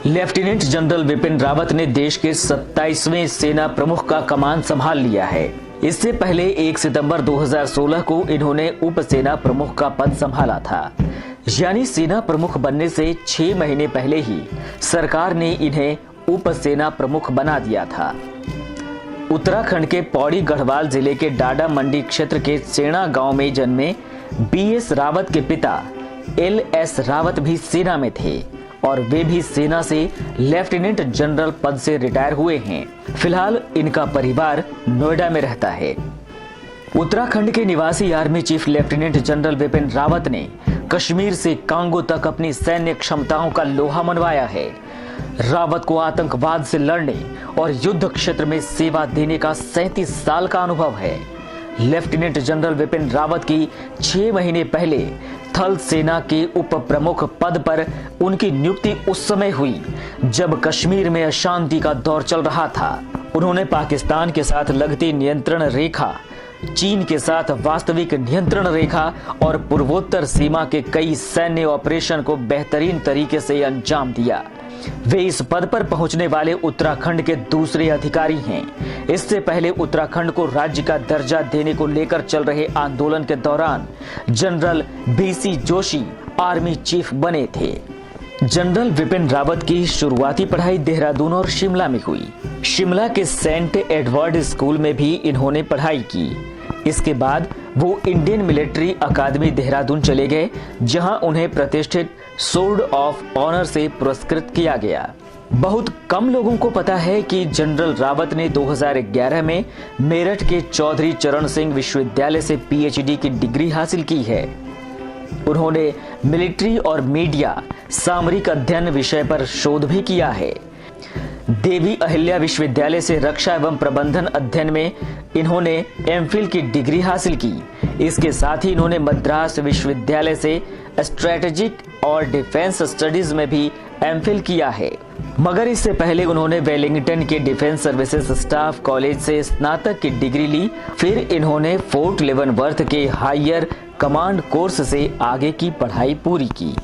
Lieutenant general Vipin Rawat ने देश के 27वें सेना प्रमुख का कमान संभाल लिया है। इससे पहले 1 सितंबर 2016 को इन्होंने उप सेना प्रमुख का पद संभाला था। यानी सेना प्रमुख बनने से 6 महीने पहले ही सरकार ने इन्हें उप सेना प्रमुख बना दिया था। उत्तराखंड के पौड़ी गढ़वाल जिले के डाडा मंडी क्षेत्र के सेना गांव में जन्मे BS रावत के पिता LS रावत भी सेना में थे और वे भी सेना से लेफ्टिनेंट जनरल पद से रिटायर हुए हैं। फिलहाल इनका परिवार नोएडा में रहता है। उत्तराखंड के निवासी army chief lieutenant general Vipin Rawat ने कश्मीर से कांगो तक अपनी सैन्य क्षमताओं का लोहा मनवाया है। रावत को आतंकवाद से लड़ने और युद्ध क्षेत्र में सेवा देने का 37 साल का अनुभव है। लेफ्टिनेंट जनरल विपिन रावत की 6 महीने पहले थल सेना के उप प्रमुख पद पर उनकी नियुक्ति उस समय हुई जब कश्मीर में अशांति का दौर चल रहा था। उन्होंने पाकिस्तान के साथ लगती नियंत्रण रेखा, चीन के साथ वास्तविक नियंत्रण रेखा और पूर्वोत्तर सीमा के कई सैन्य ऑपरेशन को बेहतरीन तरीके से अंजाम दिया। वे इस पद पर पहुंचने वाले उत्तराखंड के दूसरे अधिकारी हैं। इससे पहले उत्तराखंड को राज्य का दर्जा देने को लेकर चल रहे आंदोलन के दौरान general BC Joshi army chief बने थे। जनरल विपिन रावत की शुरुआती पढ़ाई देहरादून और शिमला में हुई। शिमला के सेंट एडवर्ड स्कूल में भी इन्होंने पढ़ाई की। इसके बाद वो इंडियन मिलिट्री अकादमी देहरादून चले गए, जहां उन्हें प्रतिष्ठित सोर्ड ऑफ ऑनर से पुरस्कृत किया गया। बहुत कम लोगों को पता है कि जनरल रावत ने 2011 में मेरठ के चौधरी चरण सिंह विश्वविद्यालय से PhD की डिग्री हासिल की है। उन्होंने मिलिट्री और मीडिया सामरिक अध्ययन विषय पर शोध भी किया है। देवी अहिल्या विश्वविद्यालय से रक्षा एवं प्रबंधन अध्ययन में इन्होंने MPhil की डिग्री हासिल की। इसके साथ ही इन्होंने मद्रास विश्वविद्यालय से स्ट्रेटेजिक और डिफेंस स्टडीज में भी MPhil किया है। मगर इससे पहले उन्होंने वेलिंगटन के डिफेंस सर्विसेज स्टाफ कॉलेज से स्नातक की डिग्री ली। फिर इन्होंने फोर्ट लेवनवर्थ के हायर कमांड कोर्स से आगे की पढ़ाई पूरी की।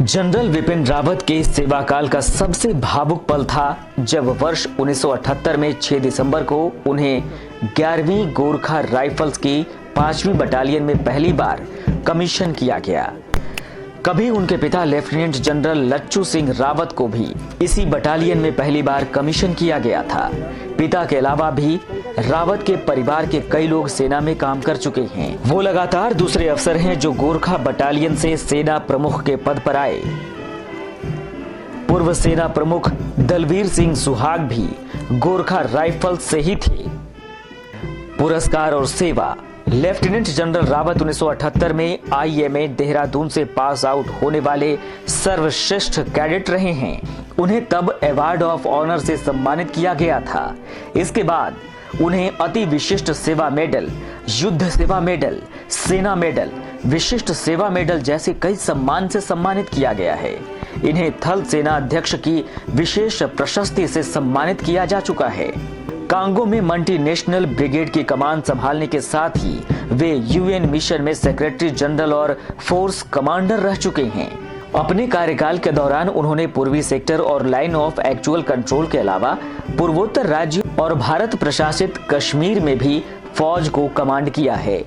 जनरल विपिन रावत के सेवा काल का सबसे भावुक पल था जब वर्ष 1978 में 6 दिसंबर को उन्हें 11वीं गोरखा राइफल्स की 5वीं बटालियन में पहली बार कमीशन किया गया। कभी उनके पिता लेफ्टिनेंट जनरल लच्छू सिंह रावत को भी इसी बटालियन में पहली बार कमीशन किया गया था। पिता के अलावा भी रावत के परिवार के कई लोग सेना में काम कर चुके हैं। वो लगातार दूसरे अफसर हैं जो गोरखा बटालियन से सेना प्रमुख के पद पर आए। पूर्व सेना प्रमुख दलवीर सिंह सुहाग भी गोरखा राइफल्स से ही थे। पुरस्कार और सेवा। लेफ्टिनेंट जनरल रावत 1978 में IMA देहरादून से पास आउट होने वाले सर्वश्रेष्ठ कैडेट रहे हैं। उन्हें तब अवार्ड ऑफ ऑनर से सम्मानित किया गया था। इसके बाद उन्हें अति विशिष्ट सेवा मेडल, युद्ध सेवा मेडल, सेना मेडल, विशिष्ट सेवा मेडल जैसे कई सम्मान से सम्मानित किया गया है। इन्हें थल सेना अध्यक्ष की विशेष प्रशस्ति से सम्मानित किया जा चुका है। कांगो में मल्टीनेशनल ब्रिगेड की कमान संभालने के साथ ही वे UN मिशन में सेक्रेटरी जनरल और फोर्स कमांडर रह चुके हैं। अपने कार्यकाल के दौरान उन्होंने पूर्वी सेक्टर और लाइन ऑफ एक्चुअल कंट्रोल के अलावा पूर्वोत्तर राज्य और भारत प्रशासित कश्मीर में भी फौज को कमांड किया है।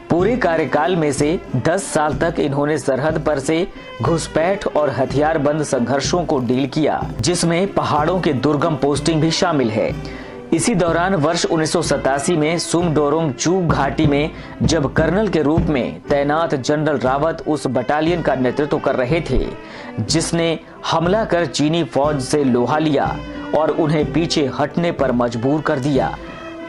पूरे कार्यकाल में से 10 साल तक इन्होंने सरहद पर से घुसपैठ और हथियारबंद संघर्षों को डील किया, जिसमें पहाड़ों के दुर्गम पोस्टिंग भी शामिल है। इसी दौरान वर्ष 1987 में सुमडोरोंग चू घाटी में जब कर्नल के रूप में तैनात जनरल रावत उस बटालियन का नेतृत्व कर रहे थे जिसने हमला कर चीनी फौज से लोहा लिया और उन्हें पीछे हटने पर मजबूर कर दिया।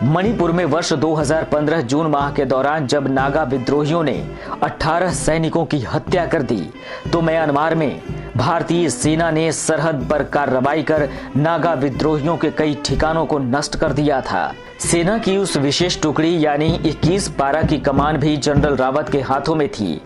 मणिपुर में वर्ष 2015 जून माह के दौरान जब नागा विद्रोहियों ने 18 सैनिकों की हत्या कर दी तो म्यांमार में भारतीय सेना ने सरहद पर कार्रवाई कर नागा विद्रोहियों के कई ठिकानों को नष्ट कर दिया था। सेना की उस विशेष टुकड़ी यानी 21 पारा की कमान भी जनरल रावत के हाथों में थी।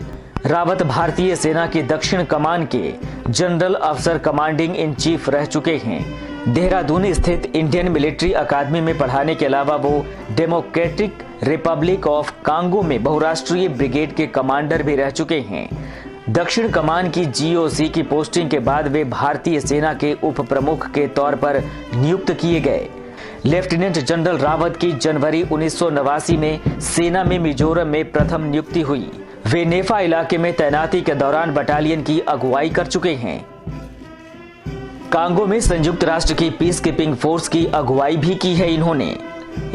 रावत भारतीय सेना की दक्षिण कमान के जनरल अफसर कमांडिंग इन चीफ रह चुके हैं। देहरादून स्थित इंडियन मिलिट्री अकादमी में पढ़ाने के अलावा वो डेमोक्रेटिक रिपब्लिक ऑफ कांगो में बहुराष्ट्रीय ब्रिगेड के कमांडर भी रह चुके हैं। दक्षिण कमान की जीओसी की पोस्टिंग के बाद वे भारतीय सेना के उप प्रमुख के तौर पर नियुक्त किए गए। लेफ्टिनेंट जनरल रावत की जनवरी 1989 में सेना में मिजोरम में प्रथम नियुक्ति हुई। वे नेफा इलाके में तैनाती के दौरान बटालियन की अगुवाई कर चुके हैं। कांगो में संयुक्त राष्ट्र की पीस कीपिंग फोर्स की अगुवाई भी की है इन्होंने।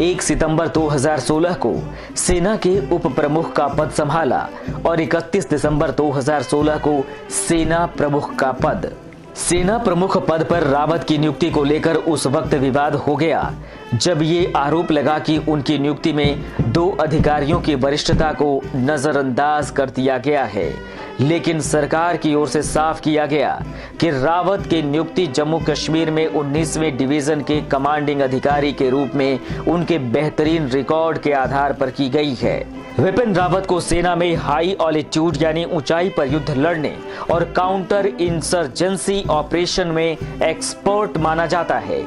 1 सितंबर 2016 को सेना के उप प्रमुख का पद संभाला और 31 दिसंबर 2016 को सेना प्रमुख का पद। सेना प्रमुख पद पर रावत की नियुक्ति को लेकर उस वक्त विवाद हो गया जब ये आरोप लगा कि उनकी नियुक्ति में 2 अधिकारियों की वरिष्ठता को नजरअंदाज कर दिया गया है, लेकिन सरकार की ओर से साफ किया गया कि रावत की नियुक्ति जम्मू कश्मीर में 19वें डिवीजन के कमांडिंग अधिकारी के रूप में उनके बेहतरीन रिकॉर्ड के आधार पर की गई है। विपिन रावत को सेना में हाई ऑल्टीट्यूड यानी ऊंचाई पर युद्ध लड़ने और काउंटर इंसर्जेंसी ऑपरेशन में एक्सपर्ट माना जाता है।